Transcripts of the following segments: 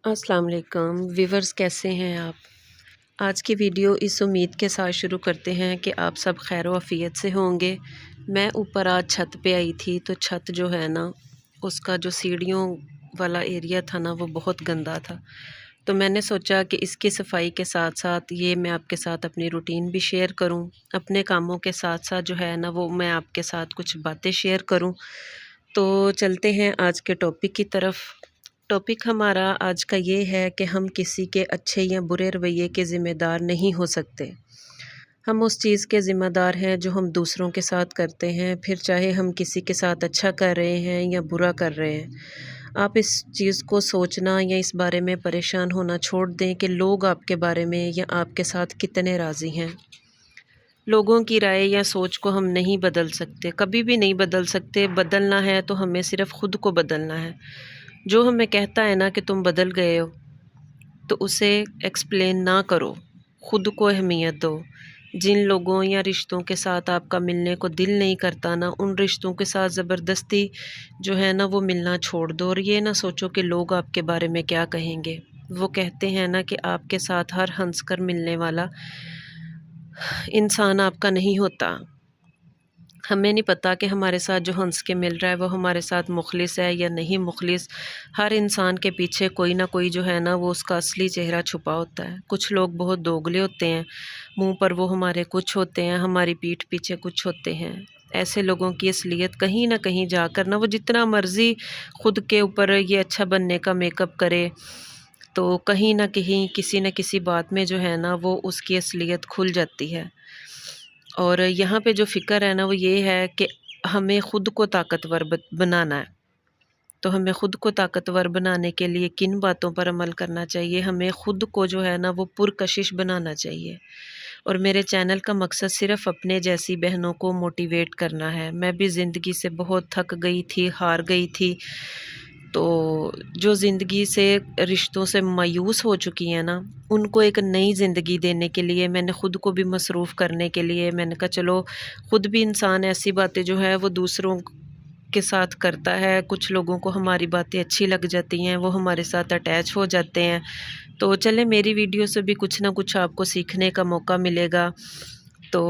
अस्सलाम वालेकुम व्यूवर्स, कैसे हैं आप। आज की वीडियो इस उम्मीद के साथ शुरू करते हैं कि आप सब खैर आफियत से होंगे। मैं ऊपर आज छत पे आई थी तो छत जो है ना, उसका जो सीढ़ियों वाला एरिया था ना, वो बहुत गंदा था। तो मैंने सोचा कि इसकी सफाई के साथ साथ ये मैं आपके साथ अपनी रूटीन भी शेयर करूं। अपने कामों के साथ साथ जो है ना, वो मैं आपके साथ कुछ बातें शेयर करूं। तो चलते हैं आज के टॉपिक की तरफ। टॉपिक हमारा आज का ये है कि हम किसी के अच्छे या बुरे रवैये के ज़िम्मेदार नहीं हो सकते। हम उस चीज़ के ज़िम्मेदार हैं जो हम दूसरों के साथ करते हैं, फिर चाहे हम किसी के साथ अच्छा कर रहे हैं या बुरा कर रहे हैं। आप इस चीज़ को सोचना या इस बारे में परेशान होना छोड़ दें कि लोग आपके बारे में या आपके साथ कितने राज़ी हैं। लोगों की राय या सोच को हम नहीं बदल सकते, कभी भी नहीं बदल सकते। बदलना है तो हमें सिर्फ़ ख़ुद को बदलना है। जो हमें कहता है ना कि तुम बदल गए हो, तो उसे एक्सप्लेन ना करो, ख़ुद को अहमियत दो। जिन लोगों या रिश्तों के साथ आपका मिलने को दिल नहीं करता ना, उन रिश्तों के साथ ज़बरदस्ती जो है ना, वो मिलना छोड़ दो। और ये ना सोचो कि लोग आपके बारे में क्या कहेंगे। वो कहते हैं ना कि आपके साथ हर हंस कर मिलने वाला इंसान आपका नहीं होता। हमें नहीं पता कि हमारे साथ जो हंस के मिल रहा है वो हमारे साथ मुखलिस है या नहीं मुखलिस। हर इंसान के पीछे कोई ना कोई जो है ना, वो उसका असली चेहरा छुपा होता है। कुछ लोग बहुत दोगले होते हैं, मुंह पर वो हमारे कुछ होते हैं, हमारी पीठ पीछे कुछ होते हैं। ऐसे लोगों की असलियत कहीं ना कहीं जाकर ना, वो जितना मर्जी खुद के ऊपर ये अच्छा बनने का मेकअप करे, तो कहीं ना कहीं किसी न किसी बात में जो है ना, वो उसकी असलियत खुल जाती है। और यहाँ पे जो फ़िक्र है ना, वो ये है कि हमें ख़ुद को ताकतवर बनाना है। तो हमें ख़ुद को ताकतवर बनाने के लिए किन बातों पर अमल करना चाहिए? हमें ख़ुद को जो है ना, वो पुरकशिश बनाना चाहिए। और मेरे चैनल का मकसद सिर्फ़ अपने जैसी बहनों को मोटिवेट करना है। मैं भी ज़िंदगी से बहुत थक गई थी, हार गई थी। तो जो ज़िंदगी से रिश्तों से मायूस हो चुकी हैं ना, उनको एक नई ज़िंदगी देने के लिए, मैंने ख़ुद को भी मसरूफ़ करने के लिए मैंने कहा चलो, ख़ुद भी इंसान ऐसी बातें जो है वो दूसरों के साथ करता है। कुछ लोगों को हमारी बातें अच्छी लग जाती हैं, वो हमारे साथ अटैच हो जाते हैं। तो चलें, मेरी वीडियो से भी कुछ ना कुछ आपको सीखने का मौका मिलेगा। तो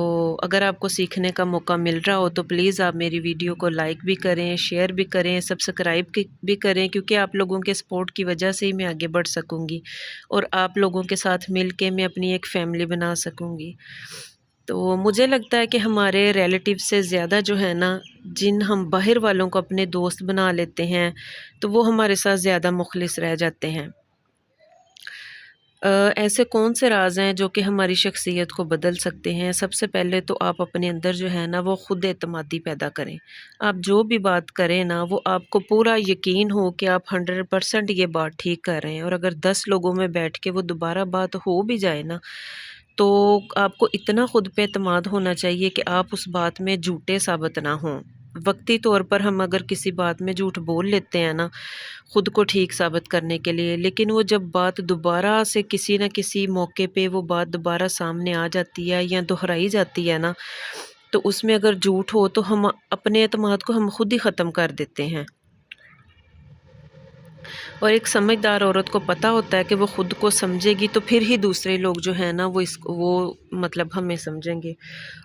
अगर आपको सीखने का मौका मिल रहा हो तो प्लीज़ आप मेरी वीडियो को लाइक भी करें, शेयर भी करें, सब्सक्राइब भी करें, क्योंकि आप लोगों के सपोर्ट की वजह से ही मैं आगे बढ़ सकूँगी और आप लोगों के साथ मिल के मैं अपनी एक फ़ैमिली बना सकूँगी। तो मुझे लगता है कि हमारे रिलेटिव से ज़्यादा जो है ना, जिन हम बाहर वालों को अपने दोस्त बना लेते हैं, तो वो हमारे साथ ज़्यादा मुखलिस रह जाते हैं। ऐसे कौन से राज़ हैं जो कि हमारी शख्सियत को बदल सकते हैं? सबसे पहले तो आप अपने अंदर जो है ना, वो खुद एतमादी पैदा करें। आप जो भी बात करें ना, वो आपको पूरा यकीन हो कि आप 100% ये बात ठीक कर रहे हैं। और अगर 10 लोगों में बैठ के वो दोबारा बात हो भी जाए ना, तो आपको इतना खुद पे एतमाद होना चाहिए कि आप उस बात में झूठे साबित ना हों। वक़्ती तौर पर हम अगर किसी बात में झूठ बोल लेते हैं ना, खुद को ठीक साबित करने के लिए, लेकिन वो जब बात दोबारा से किसी न किसी मौके पे वो बात दोबारा सामने आ जाती है या दोहराई जाती है ना, तो उसमें अगर झूठ हो तो हम अपने एतमाद को हम खुद ही ख़त्म कर देते हैं। और एक समझदार औरत को पता होता है कि वो खुद को समझेगी तो फिर ही दूसरे लोग जो है ना, वो मतलब हमें समझेंगे।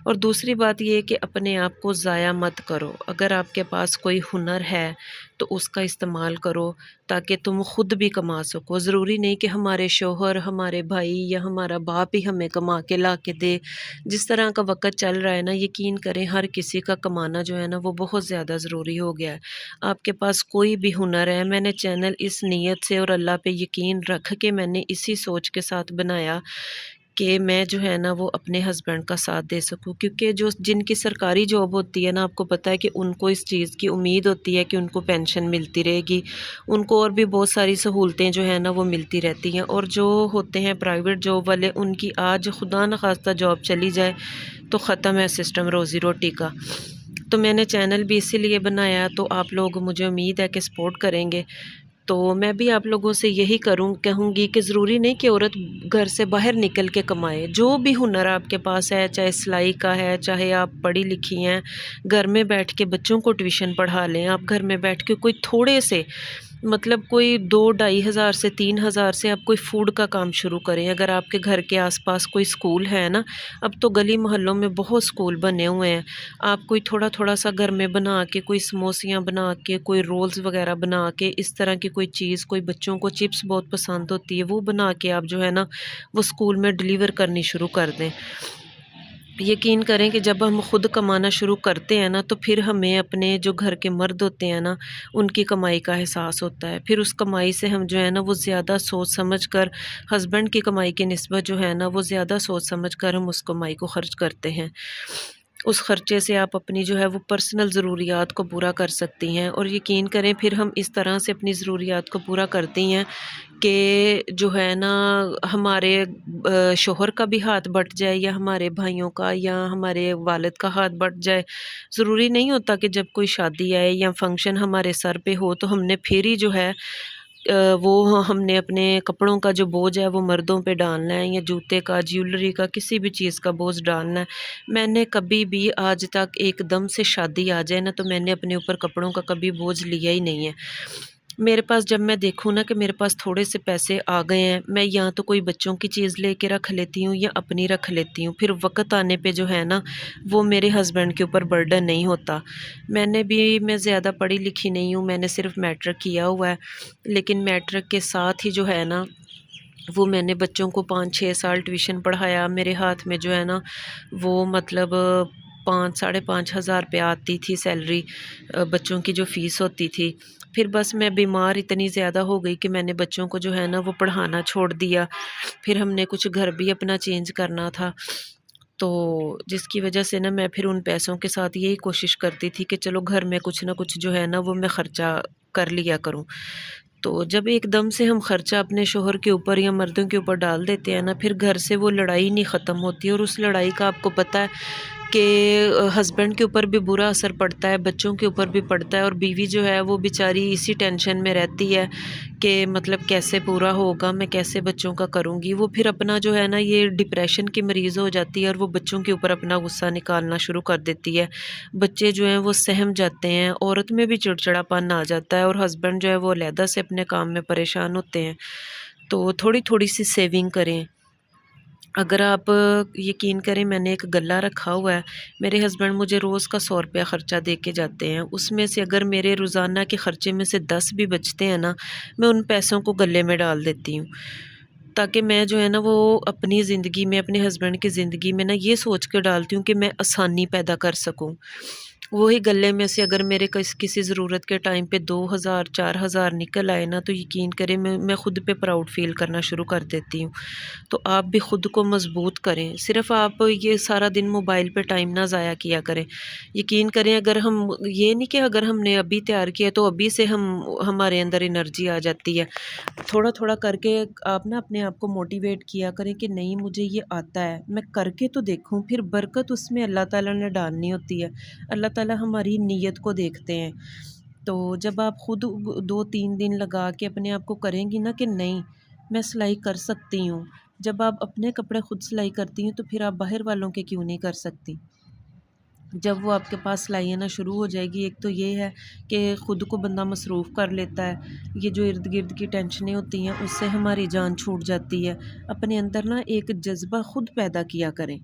और दूसरी बात ये है कि अपने आप को ज़ाया मत करो। अगर आपके पास कोई हुनर है तो उसका इस्तेमाल करो, ताकि तुम खुद भी कमा सको। ज़रूरी नहीं कि हमारे शौहर, हमारे भाई या हमारा बाप ही हमें कमा के ला के दे। जिस तरह का वक़्त चल रहा है ना, यकीन करें हर किसी का कमाना जो है ना, वो बहुत ज़्यादा ज़रूरी हो गया है। आपके पास कोई भी हुनर है, मैंने चैनल इस नीयत से और अल्लाह पे यकीन रख के मैंने इसी सोच के साथ बनाया कि मैं जो है ना, वो अपने हस्बैंड का साथ दे सकूँ। क्योंकि जो जिनकी सरकारी जॉब होती है ना, आपको पता है कि उनको इस चीज़ की उम्मीद होती है कि उनको पेंशन मिलती रहेगी, उनको और भी बहुत सारी सहूलतें जो है ना, वो मिलती रहती हैं। और जो होते हैं प्राइवेट जॉब वाले, उनकी आज खुदा न खास्ता जॉब चली जाए तो ख़त्म है सिस्टम रोज़ी रोटी का। तो मैंने चैनल भी इसीलिए बनाया, तो आप लोग, मुझे उम्मीद है कि सपोर्ट करेंगे। तो मैं भी आप लोगों से यही कहूँगी कि ज़रूरी नहीं कि औरत घर से बाहर निकल के कमाए। जो भी हुनर आपके पास है, चाहे सिलाई का है, चाहे आप पढ़ी लिखी हैं, घर में बैठ के बच्चों को ट्यूशन पढ़ा लें। आप घर में बैठ के कोई थोड़े से मतलब कोई 2-2.5 हज़ार से 3 हज़ार से आप कोई फूड का काम शुरू करें। अगर आपके घर के आसपास कोई स्कूल है ना, अब तो गली मोहल्लों में बहुत स्कूल बने हुए हैं। आप कोई थोड़ा-थोड़ा सा घर में बना के, कोई समोसियाँ बना के, कोई रोल्स वग़ैरह बना के, इस तरह की कोई चीज़, कोई बच्चों को चिप्स बहुत पसंद होती है, वो बना के आप जो है ना, वो स्कूल में डिलीवर करनी शुरू कर दें। यकीन करें कि जब हम खुद कमाना शुरू करते हैं ना, तो फिर हमें अपने जो घर के मर्द होते हैं ना, उनकी कमाई का एहसास होता है। फिर उस कमाई से हम जो है ना, वो ज़्यादा सोच समझ कर, हस्बैंड की कमाई की निस्बत जो है ना, वो ज़्यादा सोच समझ कर हम उस कमाई को खर्च करते हैं। उस खर्चे से आप अपनी जो है वो पर्सनल ज़रूरियात को पूरा कर सकती हैं, और यकीन करें फिर हम इस तरह से अपनी ज़रूरियात को पूरा करती हैं कि जो है ना, हमारे शौहर का भी हाथ बँट जाए, या हमारे भाइयों का, या हमारे वालिद का हाथ बँट जाए। ज़रूरी नहीं होता कि जब कोई शादी आए या फंक्शन हमारे सर पे हो तो हमने फिर ही जो है वो हमने अपने कपड़ों का जो बोझ है वो मर्दों पे डालना है, या जूते का, ज्वेलरी का, किसी भी चीज़ का बोझ डालना है। मैंने कभी भी आज तक एकदम से शादी आ जाए ना, तो मैंने अपने ऊपर कपड़ों का कभी बोझ लिया ही नहीं है। मेरे पास जब मैं देखूँ ना कि मेरे पास थोड़े से पैसे आ गए हैं, मैं या तो कोई बच्चों की चीज़ लेके रख लेती हूँ या अपनी रख लेती हूँ। फिर वक़्त आने पे जो है ना, वो मेरे हस्बैंड के ऊपर बर्डन नहीं होता। मैं ज़्यादा पढ़ी लिखी नहीं हूँ, मैंने सिर्फ़ मैट्रिक किया हुआ है। लेकिन मैट्रिक के साथ ही जो है ना, वो मैंने बच्चों को 5-6 साल ट्यूशन पढ़ाया। मेरे हाथ में जो है ना, वो मतलब 5 साढ़े 5 हज़ार रुपये आती थी सैलरी, बच्चों की जो फ़ीस होती थी। फिर बस मैं बीमार इतनी ज़्यादा हो गई कि मैंने बच्चों को जो है ना, वो पढ़ाना छोड़ दिया। फिर हमने कुछ घर भी अपना चेंज करना था। तो जिसकी वजह से ना, मैं फिर उन पैसों के साथ यही कोशिश करती थी कि चलो घर में कुछ ना कुछ जो है ना, वो मैं खर्चा कर लिया करूँ। तो जब एकदम से हम खर्चा अपने शोहर के ऊपर या मर्दों के ऊपर डाल देते हैं ना, फिर घर से वो लड़ाई नहीं ख़त्म होती, और उस लड़ाई का आपको पता है कि हस्बैंड के ऊपर भी बुरा असर पड़ता है, बच्चों के ऊपर भी पड़ता है, और बीवी जो है वो बेचारी इसी टेंशन में रहती है कि मतलब कैसे पूरा होगा, मैं कैसे बच्चों का करूँगी। वो फिर अपना जो है ना, ये डिप्रेशन की मरीज़ हो जाती है, और वो बच्चों के ऊपर अपना गुस्सा निकालना शुरू कर देती है। बच्चे जो हैं वो सहम जाते हैं, औरत में भी चिड़चिड़ापन आ जाता है, और हस्बैंड जो है वो अलहदा से अपने काम में परेशान होते हैं। तो थोड़ी-थोड़ी सी सेविंग करें। अगर आप यकीन करें, मैंने एक गल्ला रखा हुआ है, मेरे हस्बैंड मुझे रोज़ का 100 रुपया ख़र्चा दे के जाते हैं। उसमें से अगर मेरे रोज़ाना के ख़र्चे में से 10 भी बचते हैं ना, मैं उन पैसों को गल्ले में डाल देती हूँ। ताकि मैं जो है ना, वो अपनी ज़िंदगी में, अपने हस्बैंड की ज़िंदगी में ना, ये सोच के डालती हूँ कि मैं आसानी पैदा कर सकूँ। वही गल्ले में से अगर मेरे किसी ज़रूरत के टाइम पे 2,000 4,000 निकल आए ना, तो यकीन करें, मैं खुद पे प्राउड फ़ील करना शुरू कर देती हूँ। तो आप भी खुद को मजबूत करें। सिर्फ़ आप ये सारा दिन मोबाइल पे टाइम ना ज़ाया किया करें। यकीन करें, अगर हम ये नहीं कि अगर हमने अभी तैयार किया तो अभी से हम हमारे अंदर एनर्जी आ जाती है। थोड़ा-थोड़ा करके आप ना अपने आप को मोटिवेट किया करें कि नहीं, मुझे ये आता है, मैं करके तो देखूँ, फिर बरकत उसमें अल्लाह ताला ने डालनी होती है। अल्लाह ताला हमारी नीयत को देखते हैं। तो जब आप खुद 2-3 दिन लगा के अपने आप को करेंगी ना कि नहीं, मैं सिलाई कर सकती हूँ। जब आप अपने कपड़े खुद सिलाई करती हैं, तो फिर आप बाहर वालों के क्यों नहीं कर सकती? जब वो आपके पास सिलाई आना शुरू हो जाएगी, एक तो ये है कि ख़ुद को बंदा मसरूफ़ कर लेता है। ये जो इर्द-गिर्द की टेंशनें होती हैं, उससे हमारी जान छूट जाती है। अपने अंदर ना एक जज़्बा खुद पैदा किया करें।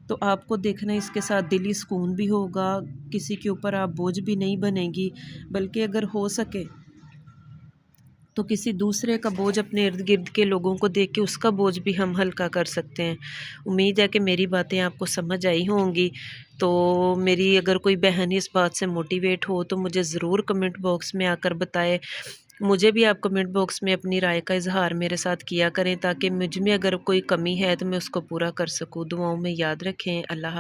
तो आपको देखना, इसके साथ दिली सुकून भी होगा, किसी के ऊपर आप बोझ भी नहीं बनेंगी, बल्कि अगर हो सके तो किसी दूसरे का बोझ, अपने इर्द-गिर्द के लोगों को देख के उसका बोझ भी हम हल्का कर सकते हैं। उम्मीद है कि मेरी बातें आपको समझ आई होंगी। तो मेरी अगर कोई बहन इस बात से मोटिवेट हो तो मुझे ज़रूर कमेंट बॉक्स में आकर बताएँ। मुझे भी आप कमेंट बॉक्स में अपनी राय का इज़हार मेरे साथ किया करें, ताकि मुझ में अगर कोई कमी है तो मैं उसको पूरा कर सकूँ। दुआओं में याद रखें। अल्लाह